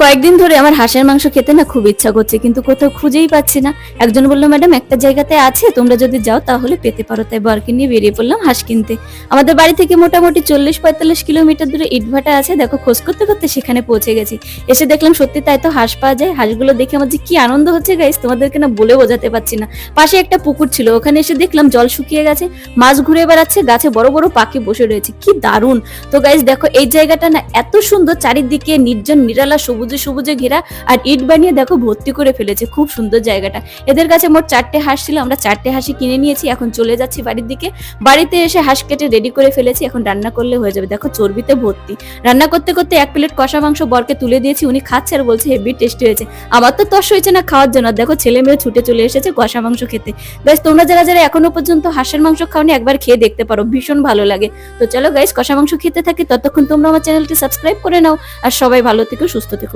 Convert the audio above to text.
কয়েকদিন ধরে আমার হাঁসের মাংস খেতে না খুব ইচ্ছা করছে, কিন্তু কোথাও খুঁজেই পাচ্ছি না। একজন বললো, ম্যাডাম একটা জায়গাতে আছে, তোমরা যদি যাও তাহলে পেতে পারো। তাই বরকে নিয়ে বেরিয়ে পড়লাম হাঁস কিনতে। আমাদের বাড়ি থেকে মোটামুটি 40-45 কিলোমিটার দূরে ইটভাটা আছে। দেখো খোঁজ করতে করতে সেখানে পৌঁছে গেছি। এসে দেখলাম সত্যি তাই তো, হাঁস পাওয়া যায়। হাঁসগুলো দেখে আমার যে কি আনন্দ হচ্ছে গাইস, তোমাদেরকে না বলে বোঝাতে পারছি না। পাশে একটা পুকুর ছিল, ওখানে এসে দেখলাম জল শুকিয়ে গেছে, মাছ ঘুরে বেড়াচ্ছে, গাছে বড় বড় পাখি বসে রয়েছে, কি দারুণ। তো গাইস দেখো এই জায়গাটা না এত সুন্দর, চারিদিকে নির্জন নিরালা সবুজে সবুজে ঘেরা, আর ইট বানিয়ে দেখো ভর্তি করে ফেলেছে। খুব সুন্দর জায়গাটা। এদের কাছে মোট 4টে হাঁস ছিল, আমরা 4টে হাঁসই কিনে নিয়েছি। এখন চলে যাচ্ছি বাড়ির দিকে। বাড়িতে এসে হাঁস কেটে রেডি করে ফেলেছি, এখন রান্না করলে হয়ে যাবে। দেখো চর্বিতে ভর্তি। রান্না করতে করতে 1 প্লেট কষা মাংস বরকে তুলে দিয়েছি, উনি খাচ্ছে আর বলছে হেভি টেস্টি হয়েছে। আমার তো তস হয়েছে না খাওয়ার জন্য। দেখো ছেলে মেয়ে ছুটে চলে এসেছে কষা মাংস খেতে। গাইস তোমরা যারা যারা এখনো পর্যন্ত হাঁসের মাংস খাওনি, একবার খেয়ে দেখতে পারো, ভীষণ ভালো লাগে। তো চলো গাইস কষা মাংস খেতে থাকি, ততক্ষণ তোমরা আমার চ্যানেলটি সাবস্ক্রাইব করে নাও। আর সবাই ভালো থেকো, সুস্থ থেকো।